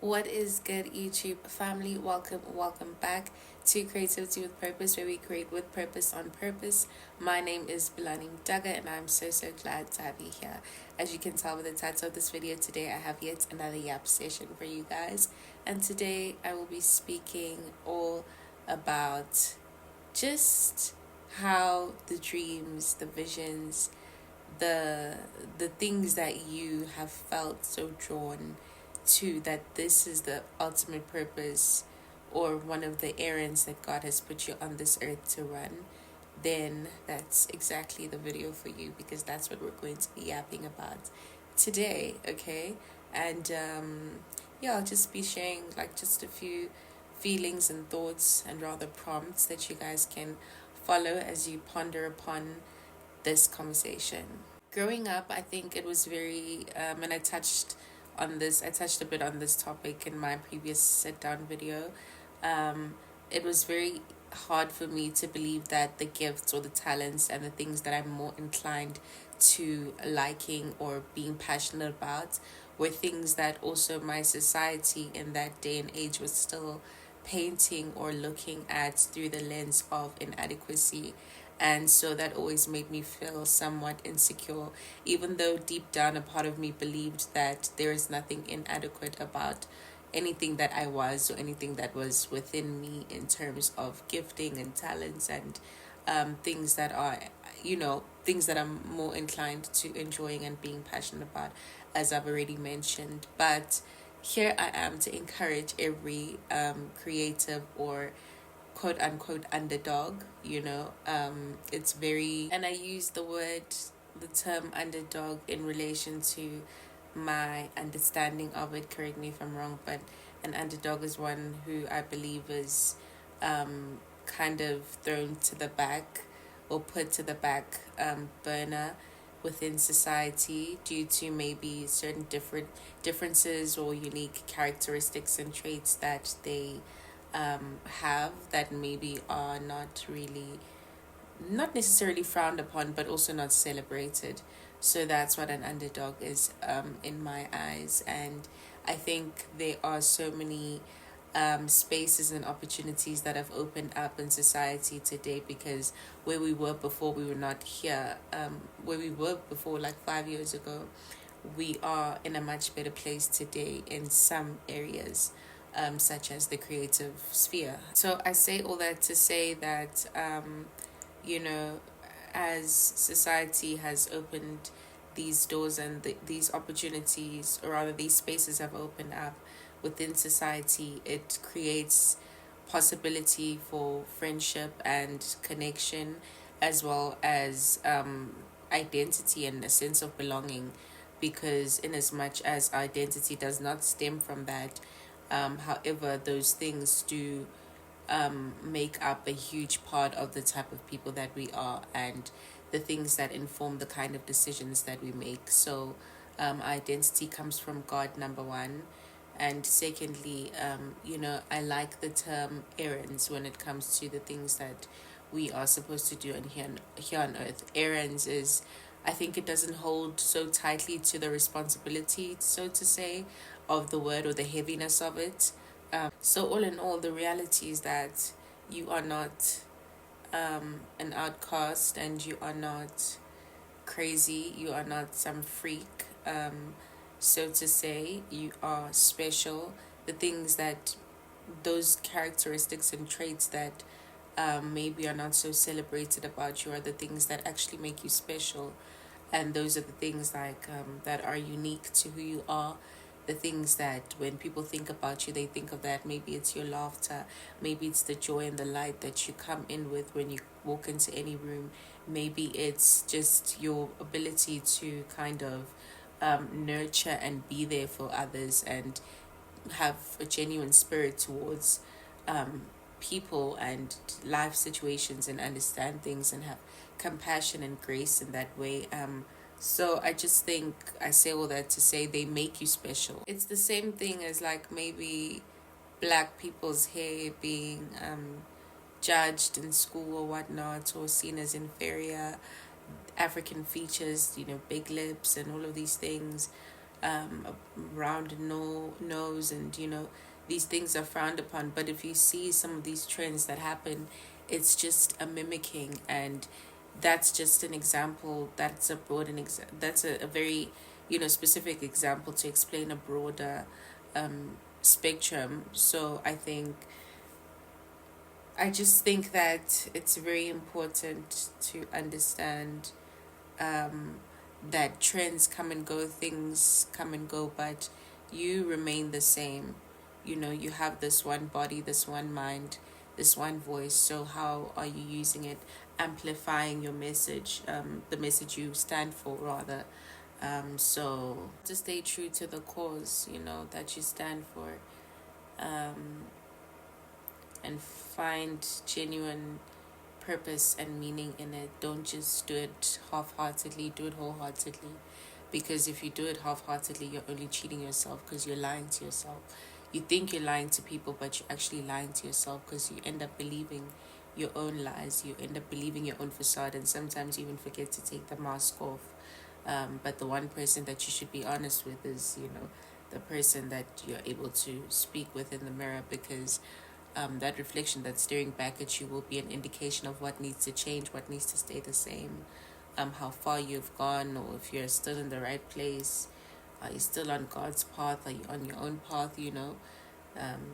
What is good, YouTube family? Welcome back to Creativity with Purpose, where we create with purpose on purpose. My name is Bilani Daga, and I'm so glad to have you here. As you can tell by the title of this video, today I have yet another yap session for you guys, and today I will be speaking all about just how the dreams, the visions, the the things that you have felt so drawn to, that this is the ultimate purpose or one of the errands that God has put you on this earth to run, then that's exactly the video for you, because that's what we're going to be yapping about today. Okay. And yeah, I'll just be sharing like just a few feelings and thoughts and rather prompts that you guys can follow as you ponder upon this conversation. Growing up, I think it was very, and I touched a bit on this topic in my previous sit down video. Um, it was very hard for me to believe that the gifts or the talents and the things that I'm more inclined to liking or being passionate about were things that also my society in that day and age was still painting or looking at through the lens of inadequacy. And so that always made me feel somewhat insecure, even though deep down a part of me believed that there is nothing inadequate about anything that I was or anything that was within me in terms of gifting and talents and things that are, things that I'm more inclined to enjoying and being passionate about, as I've already mentioned. But here I am to encourage every creative or quote unquote underdog. It's very, and I use the term underdog in relation to my understanding of it. Correct me if I'm wrong, but an underdog is one who I believe is kind of thrown to the back or put to the back burner within society due to maybe certain differences or unique characteristics and traits that they have, that maybe are not necessarily frowned upon, but also not celebrated. So that's what an underdog is in my eyes. And I think there are so many spaces and opportunities that have opened up in society today, because where we were before, we were not here. Where we were before, like 5 years ago, we are in a much better place today in some areas, such as the creative sphere. So I say all that to say that, you know, as society has opened these doors and these opportunities, or rather these spaces have opened up within society, it creates possibility for friendship and connection, as well as identity and a sense of belonging, because in as much as identity does not stem from that, however, those things do make up a huge part of the type of people that we are, and the things that inform the kind of decisions that we make. So, identity comes from God, number one. And secondly, I like the term errands when it comes to the things that we are supposed to do here on earth. Errands is, I think it doesn't hold so tightly to the responsibility, so to say, of the word or the heaviness of it. So all in all, the reality is that you are not an outcast, and you are not crazy. You are not some freak. So to say, you are special. The things that, those characteristics and traits that maybe are not so celebrated about you, are the things that actually make you special. And those are the things like that are unique to who you are. The things that when people think about you, they think of that. Maybe it's your laughter, maybe it's the joy and the light that you come in with when you walk into any room, maybe it's just your ability to kind of nurture and be there for others, and have a genuine spirit towards people and life situations, and understand things and have compassion and grace in that way. So I just think I say all that to say they make you special. It's the same thing as like maybe black people's hair being judged in school or whatnot, or seen as inferior. African features, big lips and all of these things. a round nose, and these things are frowned upon. But if you see some of these trends that happen, it's just a mimicking, and that's just an example. That's a that's a very specific example to explain a broader spectrum. So I just think that it's very important to understand that trends come and go, things come and go, but you remain the same. You have this one body, this one mind, this one voice. So how are you using it? Amplifying your message, the message you stand for, rather. So to stay true to the cause, that you stand for, and find genuine purpose and meaning in it. Don't just do it half-heartedly, do it wholeheartedly. Because if you do it half-heartedly, you're only cheating yourself, because you're lying to yourself. You think you're lying to people, but you're actually lying to yourself, because you end up believing your own lies. You end up believing your own facade, and sometimes you even forget to take the mask off. But the one person that you should be honest with is, the person that you're able to speak with in the mirror, because that reflection that's staring back at you will be an indication of what needs to change, what needs to stay the same, how far you've gone, or if you're still in the right place. Are you still on God's path? Are you on your own path?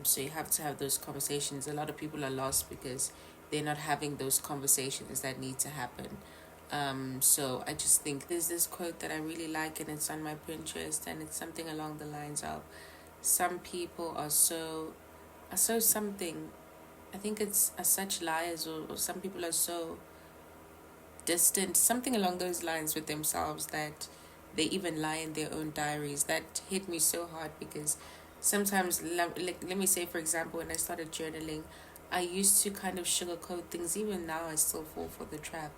So you have to have those conversations. A lot of people are lost because they're not having those conversations that need to happen. So I just think there's this quote that I really like, and it's on my Pinterest, and it's something along the lines of, some people are so something. I think it's are such liars, or some people are so distant, something along those lines with themselves, that they even lie in their own diaries. That hit me so hard, because sometimes, let me say, for example, when I started journaling, I used to kind of sugarcoat things. Even now, I still fall for the trap.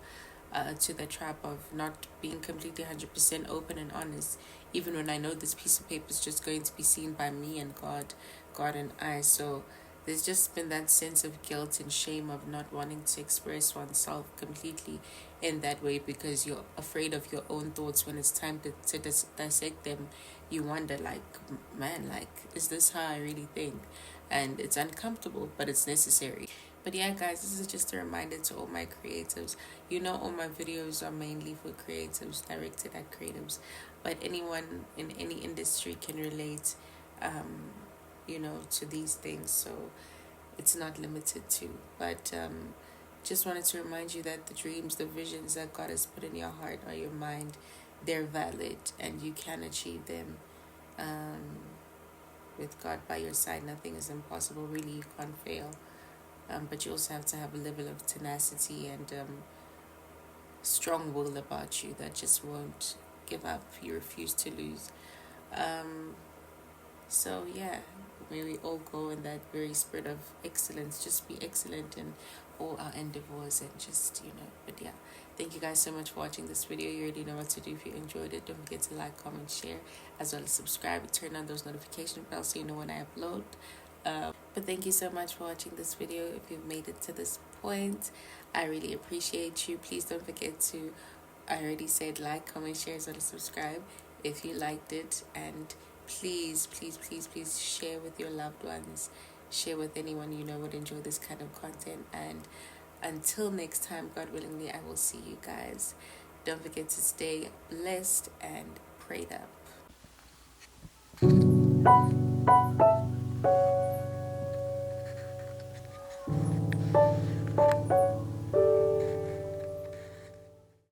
To the trap of not being completely 100% open and honest, even when I know this piece of paper is just going to be seen by me and God and I. So there's just been that sense of guilt and shame of not wanting to express oneself completely in that way, because you're afraid of your own thoughts. When it's time to dissect them, you wonder, like, man, like, is this how I really think? And it's uncomfortable, but it's necessary. But yeah, guys, this is just a reminder to all my creatives. All my videos are mainly for creatives, directed at creatives, but anyone in any industry can relate, to these things. So it's not limited to. But just wanted to remind you that the dreams, the visions that God has put in your heart or your mind, they're valid, and you can achieve them. With God by your side, nothing is impossible. Really, you can't fail. But you also have to have a level of tenacity and strong will about you that just won't give up. You refuse to lose. So yeah, may we all go in that very spirit of excellence. Just be excellent in all our endeavors, and just But yeah, thank you guys so much for watching this video. You already know what to do. If you enjoyed it, don't forget to like, comment, share, as well as subscribe and turn on those notification bells so you know when I upload. But thank you so much for watching this video. If you've made it to this point, I really appreciate you. Please don't forget to, I already said, like, comment, share, as well as subscribe if you liked it. And please, please, please, please share with your loved ones. Share with anyone you know would enjoy this kind of content. And until next time, God willingly, I will see you guys. Don't forget to stay blessed and prayed up.